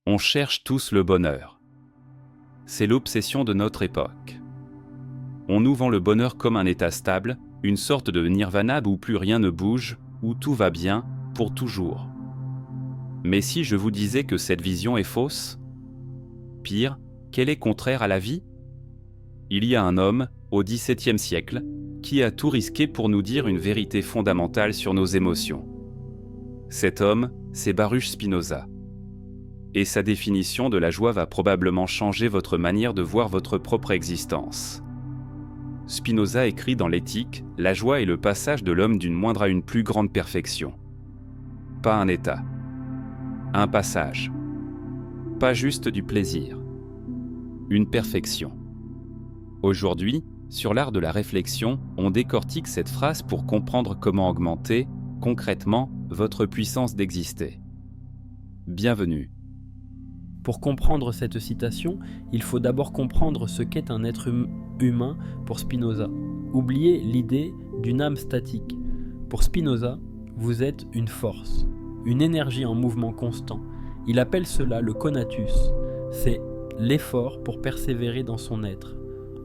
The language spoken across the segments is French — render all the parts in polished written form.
On cherche tous le bonheur. C'est l'obsession de notre époque. On nous vend le bonheur comme un état stable, une sorte de nirvana où plus rien ne bouge, où tout va bien, pour toujours. Mais si je vous disais que cette vision est fausse? Pire, qu'elle est contraire à la vie? Il y a un homme, au XVIIe siècle, qui a tout risqué pour nous dire une vérité fondamentale sur nos émotions. Cet homme, c'est Baruch Spinoza. Et sa définition de la joie va probablement changer votre manière de voir votre propre existence. Spinoza écrit dans l'Éthique, la joie est le passage de l'homme d'une moindre à une plus grande perfection. Pas un état. Un passage. Pas juste du plaisir. Une perfection. Aujourd'hui, sur l'art de la réflexion, on décortique cette phrase pour comprendre comment augmenter, concrètement, votre puissance d'exister. Bienvenue. Pour comprendre cette citation, il faut d'abord comprendre ce qu'est un être humain pour Spinoza. Oubliez l'idée d'une âme statique. Pour Spinoza, vous êtes une force, une énergie en mouvement constant. Il appelle cela le conatus. C'est l'effort pour persévérer dans son être.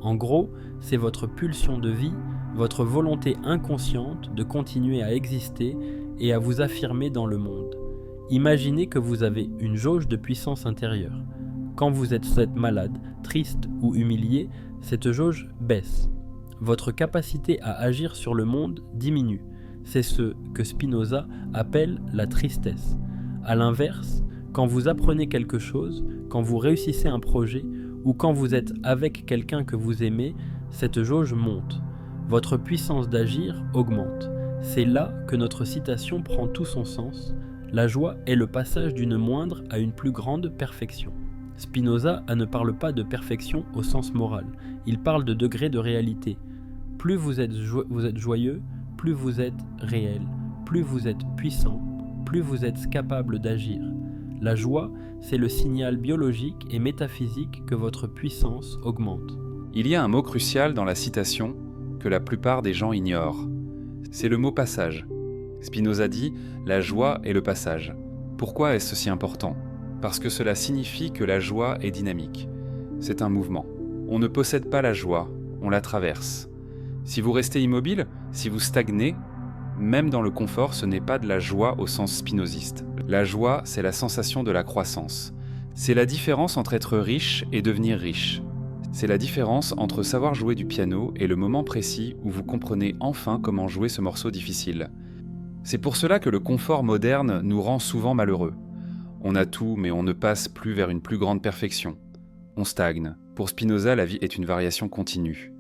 En gros, c'est votre pulsion de vie, votre volonté inconsciente de continuer à exister et à vous affirmer dans le monde. Imaginez que vous avez une jauge de puissance intérieure. Quand vous êtes malade, triste ou humilié, cette jauge baisse. Votre capacité à agir sur le monde diminue. C'est ce que Spinoza appelle la tristesse. À l'inverse, quand vous apprenez quelque chose, quand vous réussissez un projet ou quand vous êtes avec quelqu'un que vous aimez, cette jauge monte. Votre puissance d'agir augmente. C'est là que notre citation prend tout son sens. La joie est le passage d'une moindre à une plus grande perfection. Spinoza ne parle pas de perfection au sens moral, il parle de degré de réalité. Plus vous êtes joyeux, plus vous êtes réel, plus vous êtes puissant, plus vous êtes capable d'agir. La joie, c'est le signal biologique et métaphysique que votre puissance augmente. Il y a un mot crucial dans la citation que la plupart des gens ignorent. C'est le mot passage. Spinoza dit « la joie est le passage ». Pourquoi est-ce si important? Parce que cela signifie que la joie est dynamique. C'est un mouvement. On ne possède pas la joie, on la traverse. Si vous restez immobile, si vous stagnez, même dans le confort, ce n'est pas de la joie au sens spinoziste. La joie, c'est la sensation de la croissance. C'est la différence entre être riche et devenir riche. C'est la différence entre savoir jouer du piano et le moment précis où vous comprenez enfin comment jouer ce morceau difficile. C'est pour cela que le confort moderne nous rend souvent malheureux. On a tout, mais on ne passe plus vers une plus grande perfection. On stagne. Pour Spinoza, la vie est une variation continue.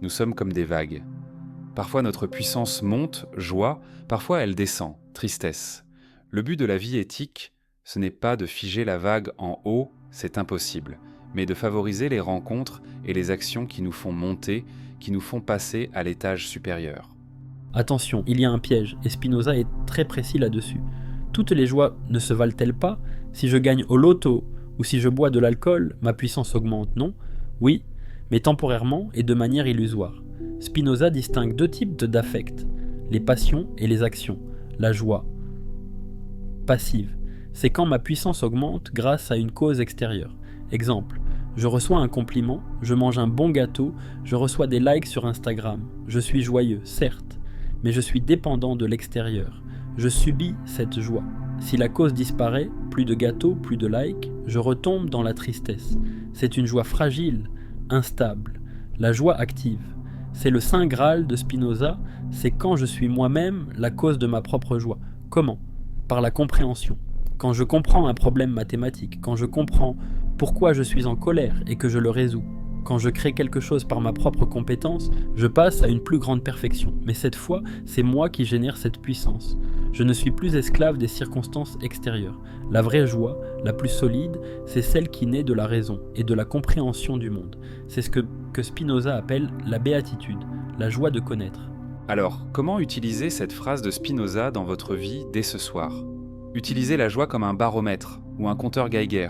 Nous sommes comme des vagues. Parfois notre puissance monte, joie, parfois elle descend, tristesse. Le but de la vie éthique, ce n'est pas de figer la vague en haut, c'est impossible, mais de favoriser les rencontres et les actions qui nous font monter, qui nous font passer à l'étage supérieur. Attention, il y a un piège, et Spinoza est très précis là-dessus. Toutes les joies ne se valent-elles pas? Si je gagne au loto, ou si je bois de l'alcool, ma puissance augmente, non? Oui, mais temporairement et de manière illusoire. Spinoza distingue deux types d'affects, les passions et les actions. La joie passive, c'est quand ma puissance augmente grâce à une cause extérieure. Exemple, je reçois un compliment, je mange un bon gâteau, je reçois des likes sur Instagram. Je suis joyeux, certes, mais je suis dépendant de l'extérieur. Je subis cette joie. Si la cause disparaît, plus de gâteaux, plus de likes, je retombe dans la tristesse. C'est une joie fragile, instable. La joie active, c'est le saint Graal de Spinoza, c'est quand je suis moi-même la cause de ma propre joie. Comment? Par la compréhension. Quand je comprends un problème mathématique, quand je comprends pourquoi je suis en colère et que je le résous, quand je crée quelque chose par ma propre compétence, je passe à une plus grande perfection. Mais cette fois, c'est moi qui génère cette puissance. Je ne suis plus esclave des circonstances extérieures. La vraie joie, la plus solide, c'est celle qui naît de la raison et de la compréhension du monde. C'est ce que Spinoza appelle la béatitude, la joie de connaître. Alors, comment utiliser cette phrase de Spinoza dans votre vie dès ce soir? Utilisez la joie comme un baromètre ou un compteur Geiger.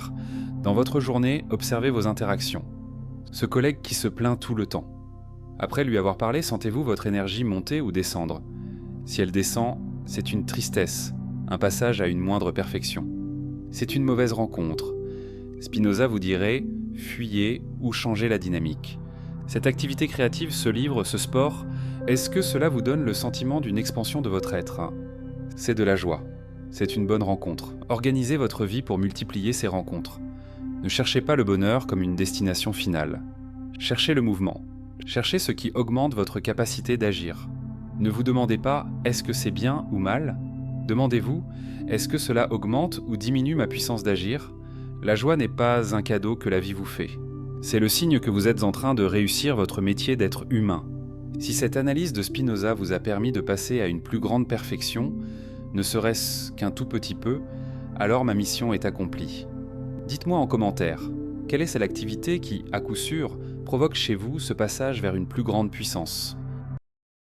Dans votre journée, observez vos interactions. Ce collègue qui se plaint tout le temps. Après lui avoir parlé, sentez-vous votre énergie monter ou descendre? Si elle descend, c'est une tristesse, un passage à une moindre perfection. C'est une mauvaise rencontre. Spinoza vous dirait « fuyez ou changez la dynamique ». Cette activité créative, ce livre, ce sport, est-ce que cela vous donne le sentiment d'une expansion de votre être? C'est de la joie. C'est une bonne rencontre. Organisez votre vie pour multiplier ces rencontres. Ne cherchez pas le bonheur comme une destination finale. Cherchez le mouvement. Cherchez ce qui augmente votre capacité d'agir. Ne vous demandez pas « est-ce que c'est bien ou mal ?» Demandez-vous « est-ce que cela augmente ou diminue ma puissance d'agir ?» La joie n'est pas un cadeau que la vie vous fait. C'est le signe que vous êtes en train de réussir votre métier d'être humain. Si cette analyse de Spinoza vous a permis de passer à une plus grande perfection, ne serait-ce qu'un tout petit peu, alors ma mission est accomplie. Dites-moi en commentaire, quelle est cette activité qui, à coup sûr, provoque chez vous ce passage vers une plus grande puissance ?